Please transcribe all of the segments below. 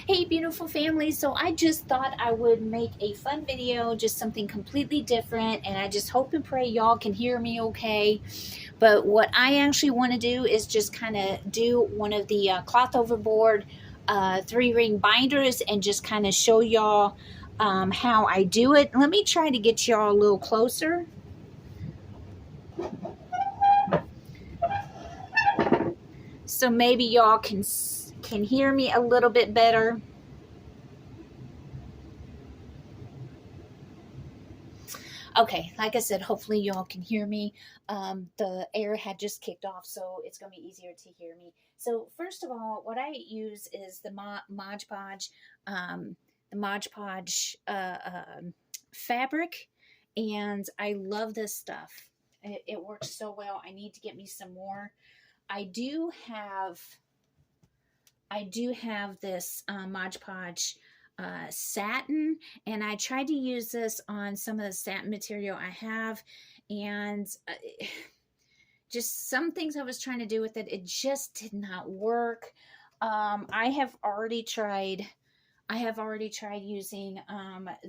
Hey beautiful family, so I just thought I would make a fun video, just something completely different, and I just hope and pray y'all can hear me okay. But what I actually want to do is just kind of do one of the cloth overboard 3-ring binders and just kind of show y'all how I do it. Let me try to get y'all a little closer. So maybe y'all can hear me a little bit better. Okay, like I said, hopefully y'all can hear me. The air had just kicked off, so it's going to be easier to hear me. So first of all, what I use is the Mod Podge, Mod Podge fabric, and I love this stuff. It works so well. I need to get me some more. I do have this Mod Podge satin, and I tried to use this on some of the satin material I have, and just some things I was trying to do with it, it just did not work. I have already tried using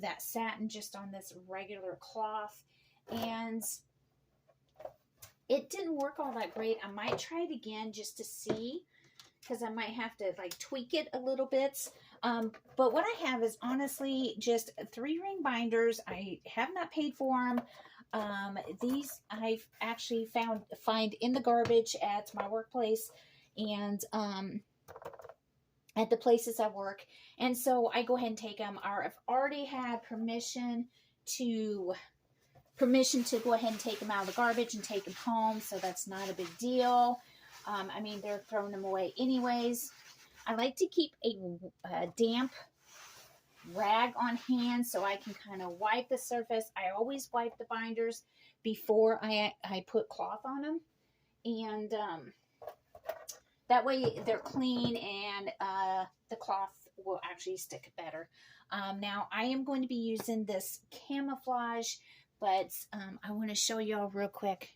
that satin just on this regular cloth, and it didn't work all that great. I might try it again just to see, because I might have to like tweak it a little bit. But what I have is honestly just 3-ring binders. I have not paid for them. These I've actually find in the garbage at my workplace and at the places I work. And so I go ahead and take them. I've already had permission to go ahead and take them out of the garbage and take them home, so that's not a big deal. I mean, they're throwing them away anyways. I like to keep a damp rag on hand so I can kind of wipe the surface. I always wipe the binders before I put cloth on them, and that way they're clean and the cloth will actually stick better. Now I am going to be using this camouflage, but I want to show y'all real quick.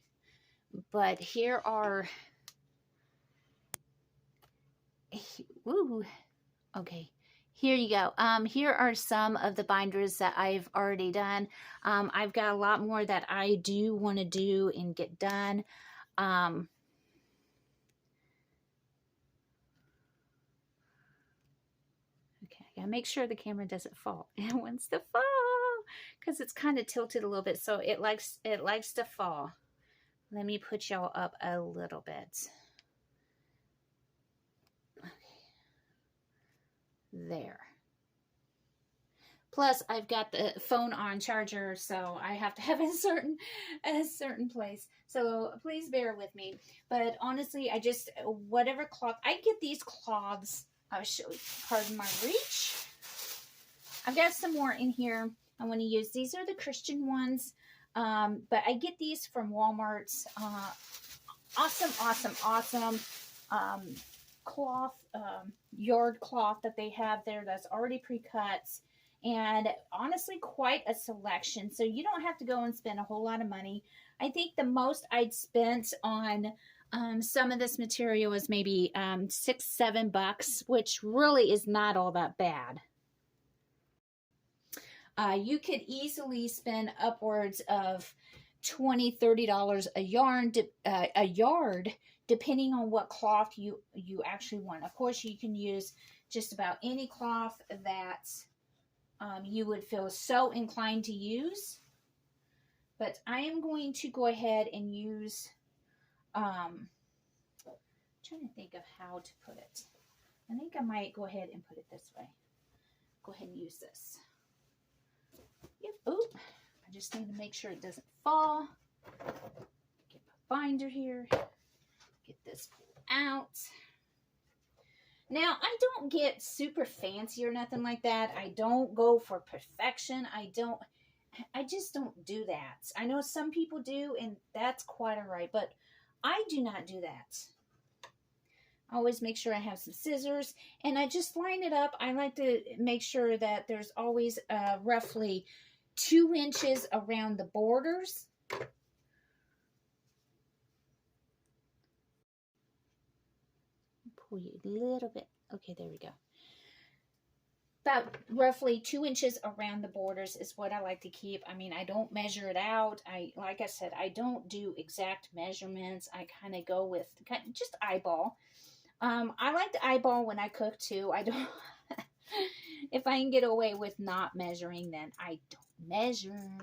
But here are okay, here you go. Here are some of the binders that I've already done. I've got a lot more that I do want to do and get done. Okay, I gotta make sure the camera doesn't fall. It wants to fall because it's kind of tilted a little bit, so it likes to fall. Let me put y'all up a little bit. There. Plus, I've got the phone on charger, so I have to have a certain place. So please bear with me. But honestly, I just, whatever cloth, I get these cloths, I'll show you, pardon my reach. I've got some more in here I want to use. These are the Christian ones, but I get these from Walmart. Awesome cloth, yard cloth that they have there that's already pre-cut, and honestly quite a selection, so you don't have to go and spend a whole lot of money. I think the most I'd spent on some of this material was maybe $6-7, which really is not all that bad. You could easily spend upwards of $20-30 a yard, depending on what cloth you actually want. Of course, you can use just about any cloth that you would feel so inclined to use. But I am going to go ahead and use, I'm trying to think of how to put it. I think I might go ahead and put it this way. Go ahead and use this. Yep. Oop. I just need to make sure it doesn't fall. Get my binder here. Get this out. Now, I don't get super fancy or nothing like that. I don't go for perfection. I just don't do that. I know some people do, and that's quite all right, but I do not do that. I always make sure I have some scissors, and I just line it up. I like to make sure that there's always roughly 2 inches around the borders. Pull you a little bit. Okay, there we go. about roughly 2 inches around the borders is what I like to keep. I mean, I don't measure it out. Like I said, I don't do exact measurements. I kind of go with just eyeball. I like to eyeball when I cook too. I don't, if I can get away with not measuring, then I don't measure.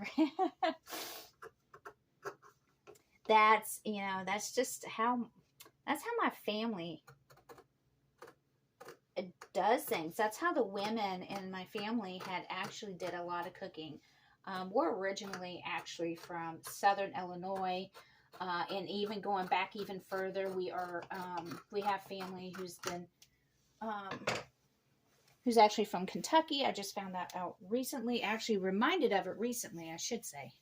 That's, you know, that's just how, that's how my family does things. That's how the women in my family had actually did a lot of cooking. We're originally actually from Southern Illinois, and even going back even further, we have family who's been, who's actually from Kentucky. I just found that out recently, actually reminded of it recently, I should say.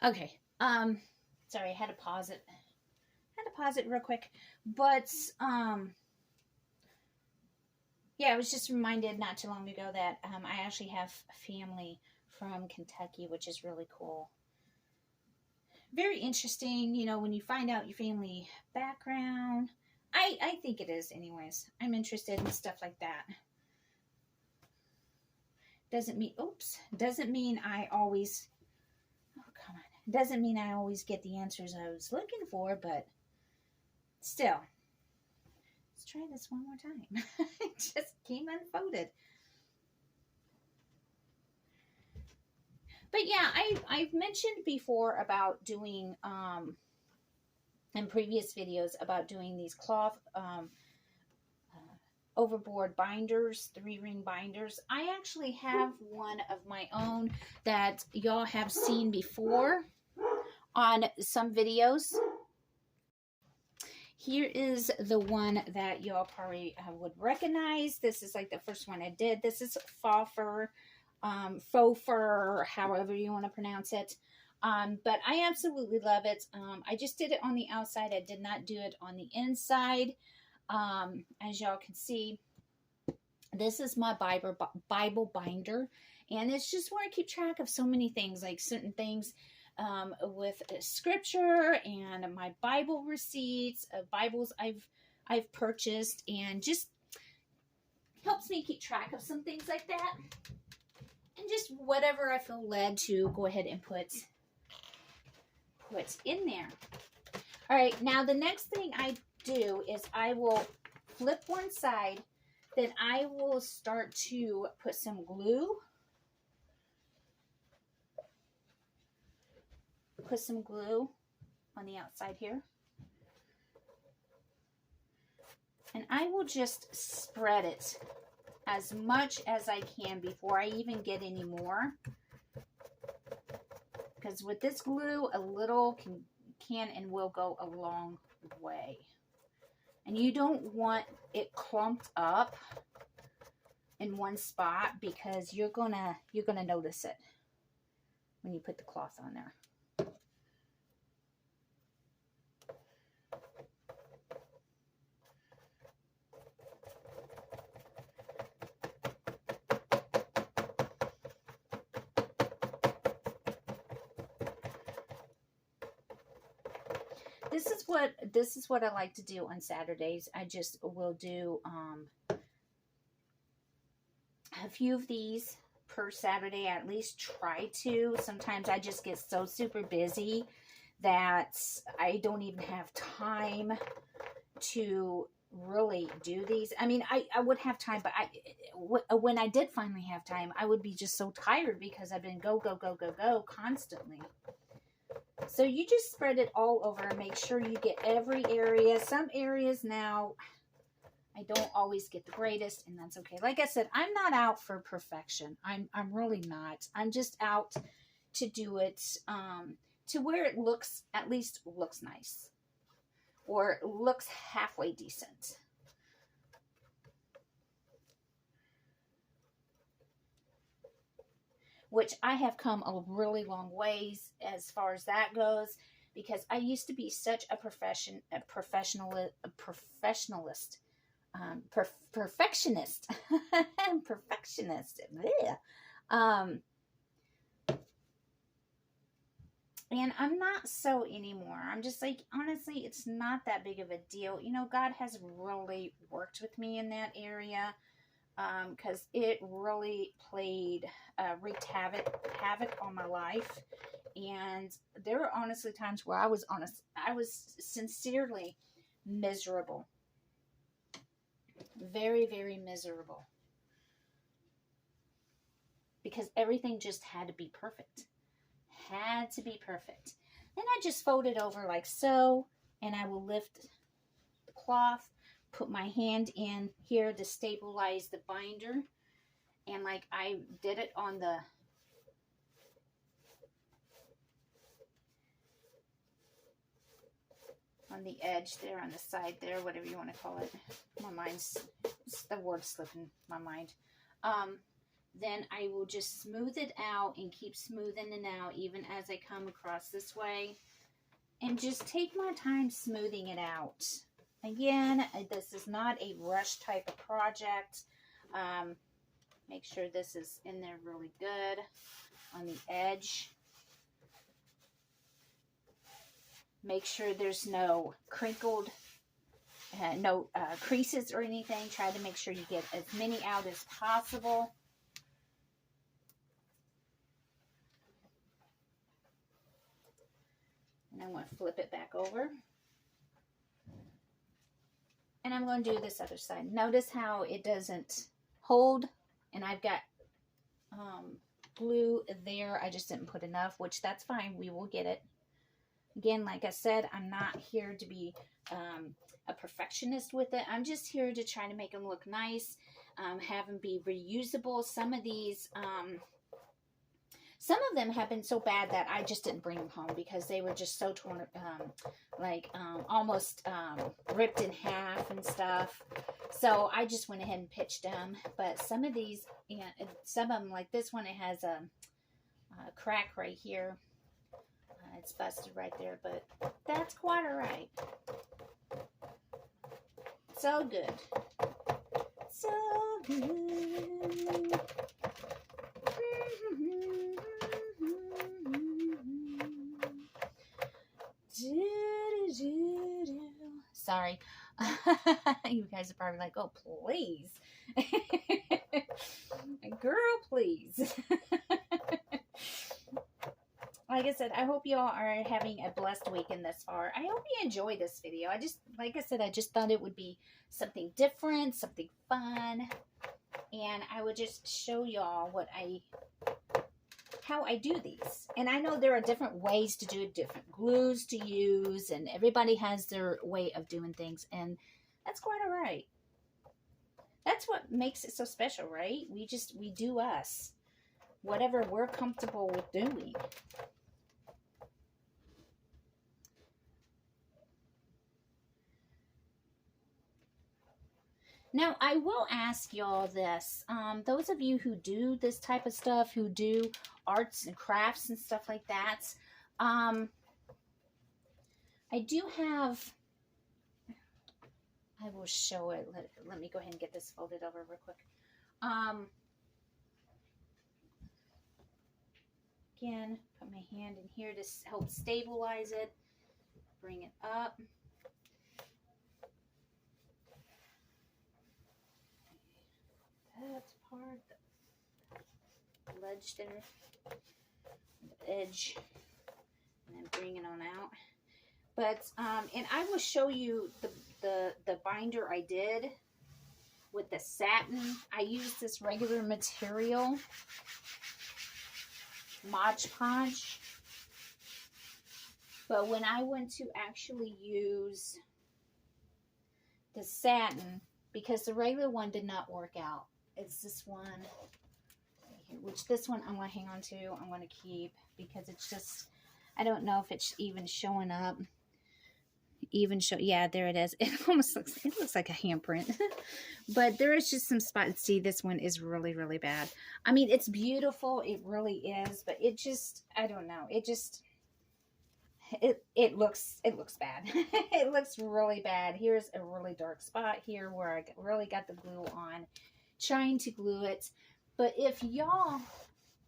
Okay, sorry, I had to pause it. Real quick, but yeah, I was just reminded not too long ago that I actually have family from Kentucky, which is really cool. Very interesting, you know, when you find out your family background. I think it is, anyways. I'm interested in stuff like that. Doesn't mean I always. Oh, come on. Doesn't mean I always get the answers I was looking for, but still, let's try this one more time. It just came unfolded. But yeah, I've mentioned before about doing, in previous videos, about doing these cloth overboard binders, 3-ring binders. I actually have one of my own that y'all have seen before on some videos. Here is the one that y'all probably would recognize. This is like the first one I did. This is faux fur, however you want to pronounce it. But I absolutely love it. I just did it on the outside. I did not do it on the inside. As y'all can see, this is my Bible binder. And it's just where I keep track of so many things, like certain things with scripture and my Bible receipts, Bibles I've purchased, and just helps me keep track of some things like that. And just whatever I feel led to go ahead and put in there. All right, now the next thing I do is I will flip one side, then I will start to put some glue. Put some glue on the outside here. And I will just spread it as much as I can before I even get any more. Because with this glue, a little can and will go a long way. And you don't want it clumped up in one spot, because you're gonna notice it when you put the cloth on there. This is what I like to do on Saturdays. I just will do a few of these per Saturday. I at least try to. Sometimes I just get so super busy that I don't even have time to really do these. I mean, I would have time, but when I did finally have time, I would be just so tired because I've been go constantly. So you just spread it all over and make sure you get every area. Some areas now, I don't always get the greatest, and that's okay. Like I said, I'm not out for perfection. I'm really not. I'm just out to do it to where it looks, at least looks nice, or looks halfway decent. Which I have come a really long ways as far as that goes, because I used to be such a perfectionist, perfectionist. And I'm not so anymore. I'm just like, honestly, it's not that big of a deal. You know, God has really worked with me in that area, because it really wreaked havoc on my life. And there were honestly times where I was sincerely miserable. Very, very miserable. Because everything just had to be perfect. Had to be perfect. Then I just fold it over like so, and I will lift the cloth, put my hand in here to stabilize the binder, and like I did it on the edge there, on the side there, whatever you want to call it. My mind's, the word slipping my mind. Then I will just smooth it out and keep smoothing it out even as I come across this way. And just take my time smoothing it out. Again, this is not a rush type of project. Make sure this is in there really good on the edge. Make sure there's no crinkled, no creases or anything. Try to make sure you get as many out as possible. And I'm going to flip it back over. And I'm going to do this other side. Notice how it doesn't hold. And I've got glue there. I just didn't put enough, which that's fine. We will get it. Again, like I said, I'm not here to be a perfectionist with it. I'm just here to try to make them look nice, have them be reusable. Some of these... some of them have been so bad that I just didn't bring them home because they were just so torn, almost ripped in half and stuff. So I just went ahead and pitched them. But some of these, you know, some of them, like this one, it has a crack right here. It's busted right there, but that's quite all right. So good. So good. Sorry. You guys are probably like, oh, please. Girl, please. Like I said, I hope y'all are having a blessed weekend thus far. I hope you enjoy this video. Like I said, I just thought it would be something different, something fun. And I would just show y'all how I do these. And I know there are different ways to do it, different glues to use, and everybody has their way of doing things, and that's quite all right. That's what makes it so special, right? We do us. Whatever we're comfortable with doing. Now, I will ask y'all this. Those of you who do this type of stuff, who do arts and crafts and stuff like that, I do have... I will show it. Let me go ahead and get this folded over real quick. Again, put my hand in here to help stabilize it. Bring it up. That part, the ledge there, the edge, and then bring it on out. But, and I will show you the binder I did with the satin. I used this regular material, Mod Podge. But when I went to actually use the satin, because the regular one did not work out, it's this one right here, which this one I'm going to hang on to. I'm going to keep because it's just, I don't know if it's even showing up. Yeah, there it is. It looks like a handprint. But there is just some spots. See, this one is really, really bad. I mean, it's beautiful. It really is. But it just, I don't know. It just, it looks bad. It looks really bad. Here's a really dark spot here where I really got the glue on, trying to glue it. But if y'all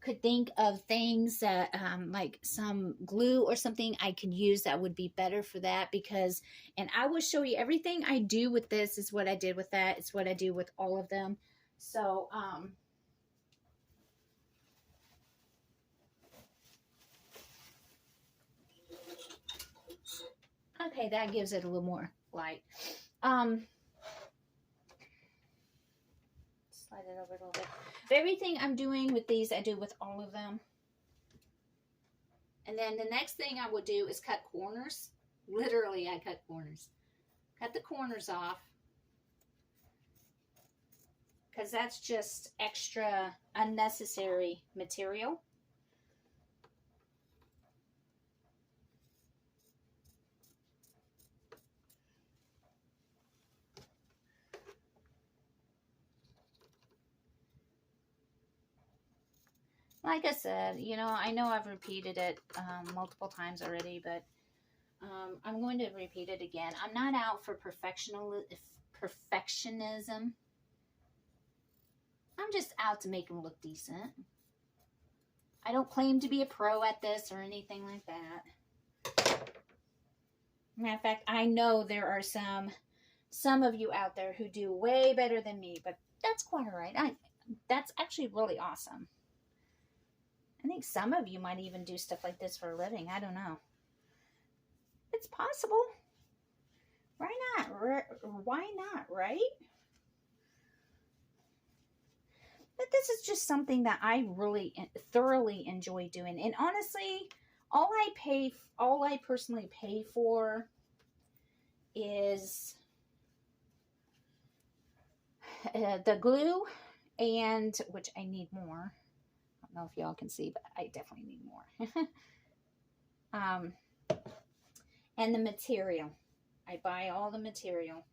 could think of things that like some glue or something I could use that would be better for that, because, and I will show you everything I do with this is what I did with that. It's what I do with all of them. So okay, that gives it a little more light. Slide it over a little bit. Everything I'm doing with these, I do with all of them. And then the next thing I would do is cut corners. Literally, I cut corners. Cut the corners off, because that's just extra unnecessary material. Like I said, you know, I know I've repeated it multiple times already, but I'm going to repeat it again. I'm not out for perfectionism. I'm just out to make them look decent. I don't claim to be a pro at this or anything like that. Matter of fact, I know there are some of you out there who do way better than me, but that's quite all right. That's actually really awesome. I think some of you might even do stuff like this for a living. I don't know. It's possible. Why not? Why not, right? But this is just something that I really thoroughly enjoy doing. And honestly, all I personally pay for is the glue, and which I need more. I don't know if y'all can see, but I definitely need more. And the material. I buy all the material.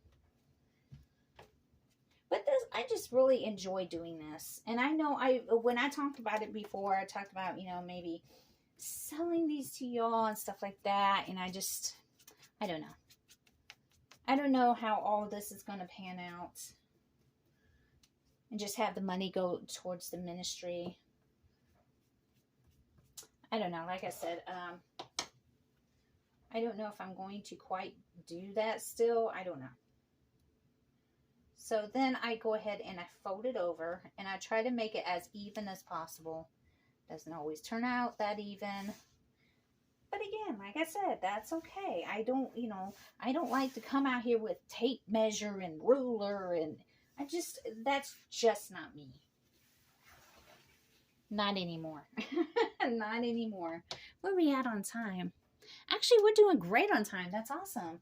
But this, I just really enjoy doing this. And I know when I talked about it before, I talked about, you know, maybe selling these to y'all and stuff like that. And I don't know. I don't know how all of this is going to pan out. And just have the money go towards the ministry. I don't know. Like I said, I don't know if I'm going to quite do that still. I don't know. So then I go ahead and I fold it over, and I try to make it as even as possible. Doesn't always turn out that even. But again, like I said, that's okay. I don't like to come out here with tape measure and ruler, and that's just not me. Not anymore. Not anymore. Where are we at on time? Actually, we're doing great on time. That's awesome.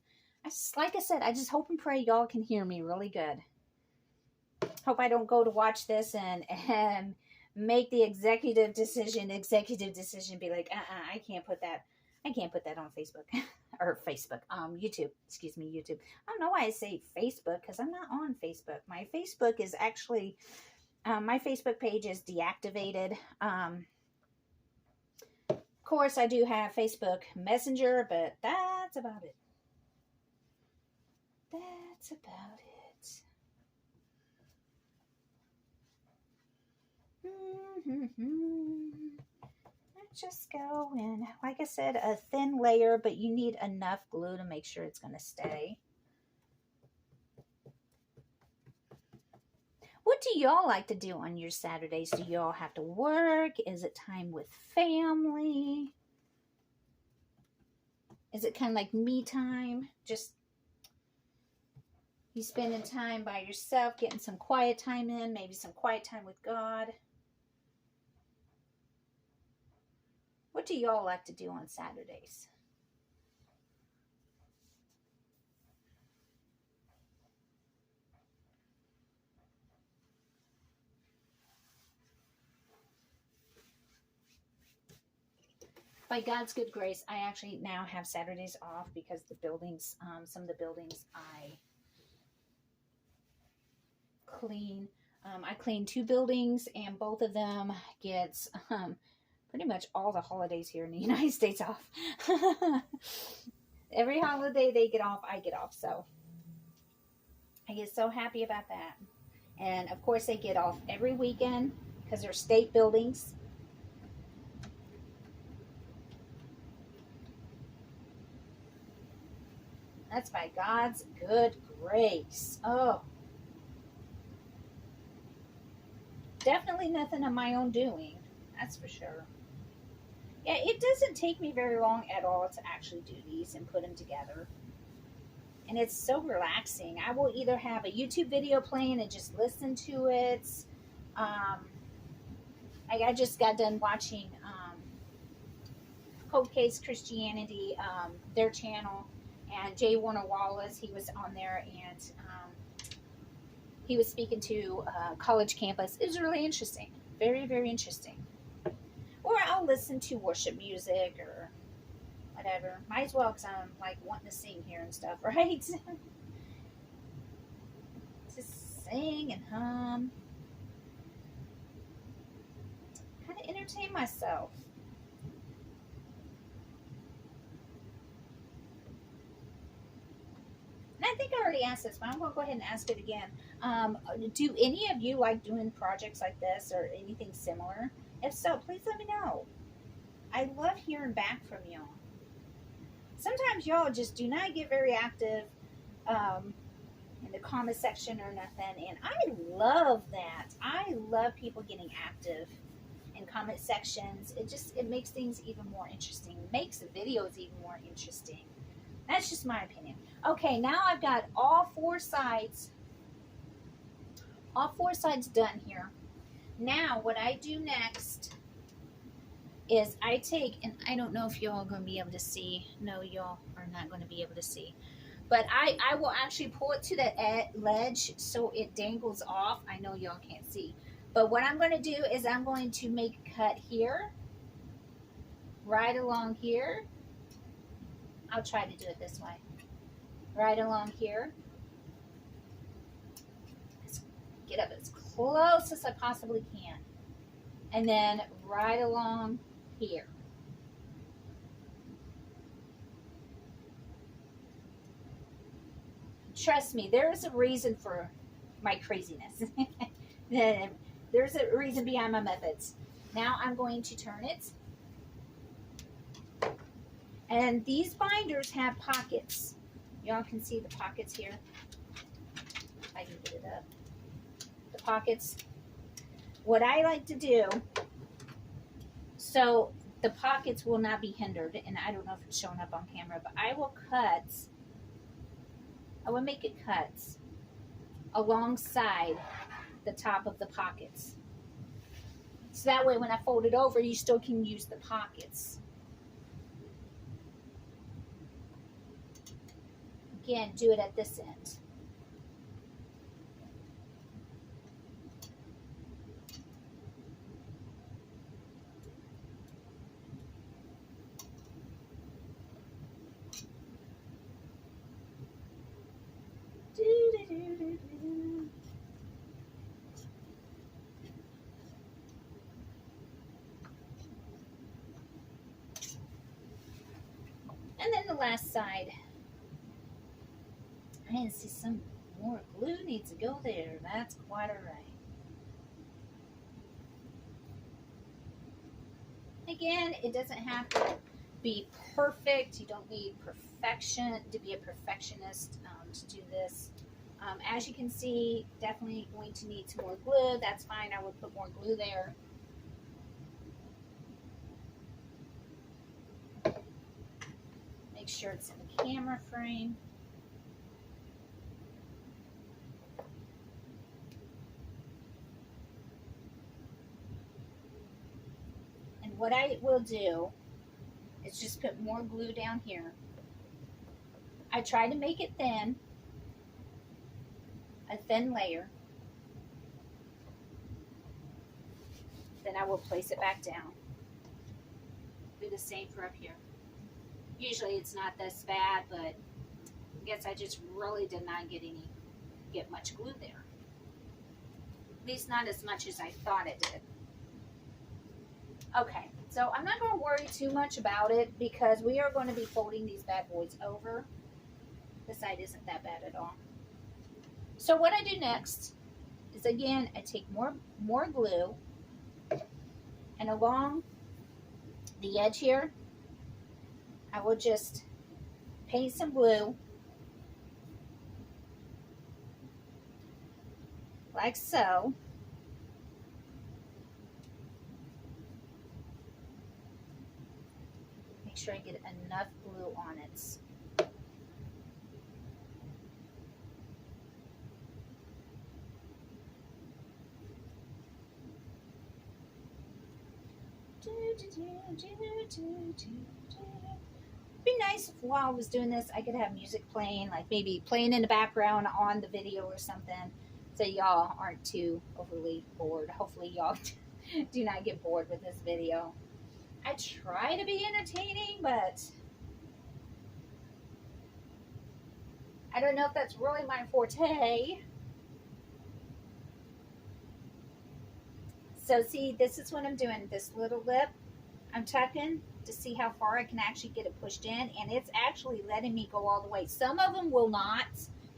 Like I said, I just hope and pray y'all can hear me really good. Hope I don't go to watch this and make the executive decision be like, I can't put that on Facebook. Or Facebook, YouTube, excuse me, YouTube. I don't know why I say Facebook, because I'm not on Facebook. My Facebook is actually, my Facebook page is deactivated. Of course, I do have Facebook Messenger, but that's about it. That's about it. Let's just go in, like I said, a thin layer, but you need enough glue to make sure it's going to stay. What do y'all like to do on your Saturdays? Do y'all have to work? Is it time with family? Is it kind of like me time? Just you spending time by yourself, getting some quiet time in, maybe some quiet time with God. What do y'all like to do on Saturdays? By God's good grace, I actually now have Saturdays off because the buildings, some of the buildings I clean. I clean 2 buildings, and both of them gets pretty much all the holidays here in the United States off. Every holiday they get off, I get off. So I get so happy about that. And of course they get off every weekend because they're state buildings. That's by God's good grace. Oh, definitely nothing of my own doing. That's for sure. Yeah, it doesn't take me very long at all to actually do these and put them together. And it's so relaxing. I will either have a YouTube video playing and just listen to it. Um, I just got done watching Cold Case Christianity, their channel, and Jay Warner Wallace. He was on there, and he was speaking to college campus. It was really interesting, very, very interesting. Or I'll listen to worship music or whatever. Might as well, because I'm like wanting to sing here and stuff, right? Just sing and hum, kind of entertain myself. And I think I already asked this, but I'm going to go ahead and ask it again. Do any of you like doing projects like this or anything similar? If so, please let me know. I love hearing back from y'all. Sometimes y'all just do not get very active in the comment section or nothing, and I love that. I love people getting active in comment sections. It makes things even more interesting. It makes the videos even more interesting. That's just my opinion. Okay, now I've got all four sides done here. Now what I do next is I take, and I don't know if y'all are going to be able to see. No, y'all are not going to be able to see. But I will actually pull it to the ledge so it dangles off. I know y'all can't see. But what I'm going to do is I'm going to make a cut here, right along here. I'll try to do it this way. Right along here. Get up as close as I possibly can. And then right along here. Trust me, there is a reason for my craziness. There's a reason behind my methods. Now I'm going to turn it. And these binders have pockets. Y'all can see the pockets here. I can get it up. The pockets. What I like to do, so the pockets will not be hindered, and I don't know if it's showing up on camera, but I will make it cuts alongside the top of the pockets. So that way when I fold it over, you still can use the pockets. Again, do it at this end. And then the last side. I see some more glue needs to go there. That's quite all right. Again, it doesn't have to be perfect. You don't need perfection to be a perfectionist to do this. As you can see, definitely going to need some more glue. That's fine. I would put more glue there. Make sure it's in the camera frame. And what I will do is just put more glue down here. I try to make it thin, a thin layer. Then I will place it back down. Do the same for up here. Usually it's not this bad, but I guess I just really did not get much glue there. At least not as much as I thought it did. Okay, so I'm not going to worry too much about it because we are going to be folding these bad boys over. This side isn't that bad at all. So what I do next is, again, I take more glue, and along the edge here, I will just paint some glue like so. Make sure I get enough glue on it. Be nice if while I was doing this I could have music playing, like maybe playing in the background on the video or something, so y'all aren't too overly bored. Hopefully y'all do not get bored with this video. I try to be entertaining, but I don't know if that's really my forte. So see, this is what I'm doing. This little lip, I'm tucking to see how far I can actually get it pushed in, and it's actually letting me go all the way. Some of them will not,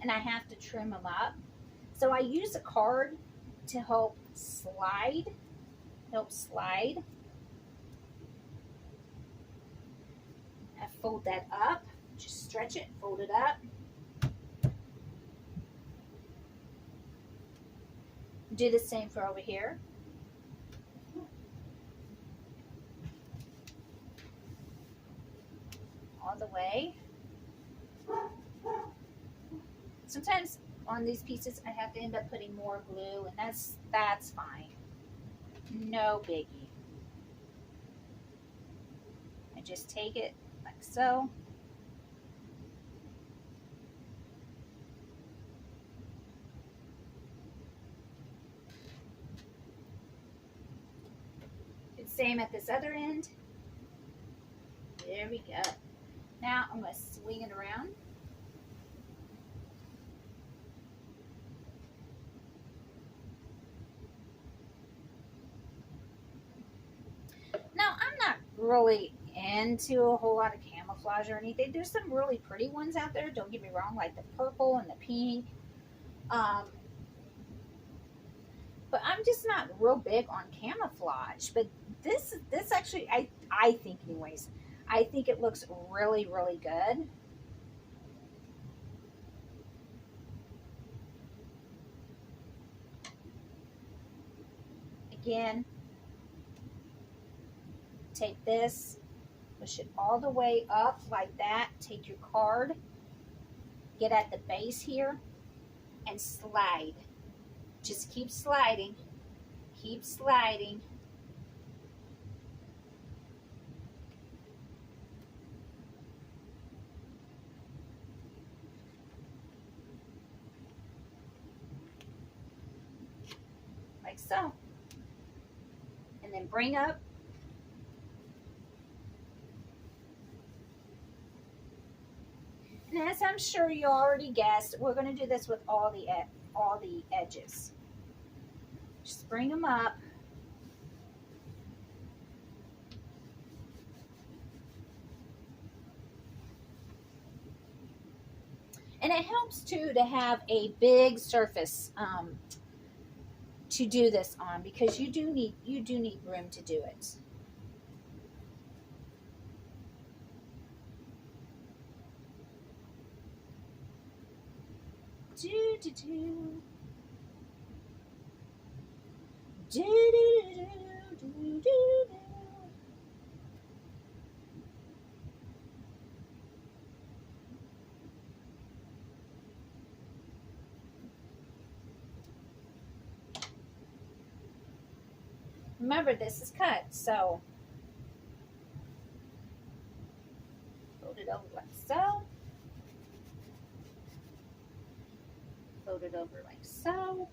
and I have to trim them up. So I use a card to help slide. I fold that up, just stretch it, fold it up. Do the same for over here. All the way. Sometimes on these pieces I have to end up putting more glue, and that's fine. No biggie. I just take it like so. It's same at this other end. There we go. Now I'm going to swing it around. Now I'm not really into a whole lot of camouflage or anything. There's some really pretty ones out there, don't get me wrong, like the purple and the pink. But I'm just not real big on camouflage. But this actually, I think anyways, I think it looks really, really good. Again, take this, push it all the way up like that. Take your card, get at the base here, and slide. Just keep sliding. Keep sliding. Like so. And then bring up. And as I'm sure you already guessed, we're going to do this with all the edges. Just bring them up. And it helps too to have a big surface to do this on, because you do need room to do it. Do do do. Do do do do do do. Remember, this is cut, so fold it over like so. Fold it over like so.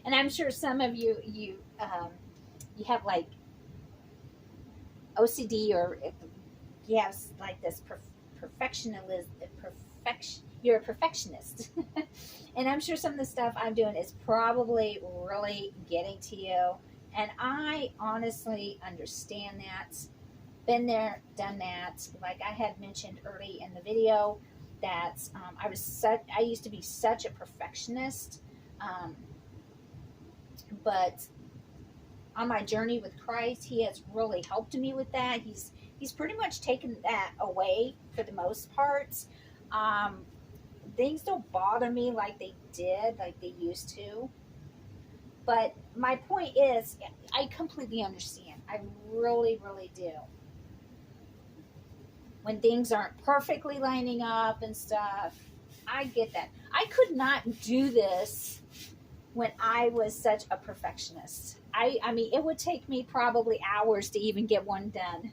And I'm sure some of you have like OCD, or if you have like this you're a perfectionist. And I'm sure some of the stuff I'm doing is probably really getting to you. And I honestly understand that. been there, done that. Like I had mentioned early in the video, that I used to be such a perfectionist, um, but on my journey with Christ, He has really helped me with that. He's pretty much taken that away for the most part. Um, Things don't bother me like they did, like they used to. But my point is, I completely understand. I really, really do. When things aren't perfectly lining up and stuff, I get that. I could not do this when I was such a perfectionist. I mean, it would take me probably hours to even get one done.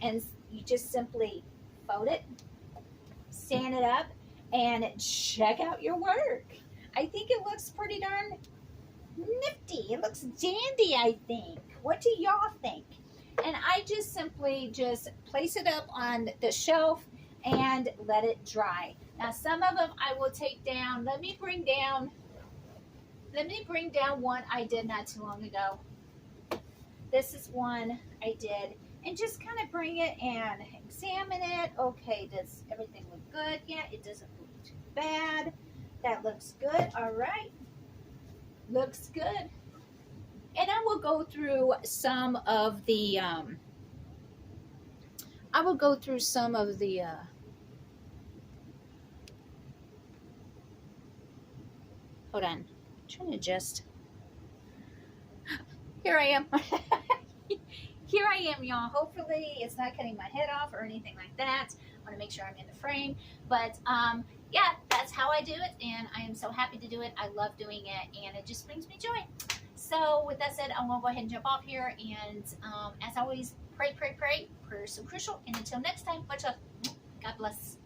And you just simply fold it, stand it up, and check out your work. I think it looks pretty darn nifty. It looks dandy, I think. What do y'all think? And I just simply just place it up on the shelf and let it dry. Now some of them I will take down. Let me bring down one I did not too long ago. This is one I did, and just kind of bring it and examine it. Okay, does everything look good? Yeah, it doesn't look too bad. That looks good. All right, looks good. And I will go through some of the hold on, I'm trying to adjust. Here I am. Here I am, y'all. Hopefully it's not cutting my head off or anything like that. I want to make sure I'm in the frame. But yeah, that's how I do it, and I am so happy to do it. I love doing it, and it just brings me joy. So with that said, I'm going to go ahead and jump off here. And as always, pray. Prayers so crucial. And until next time, much love. God bless.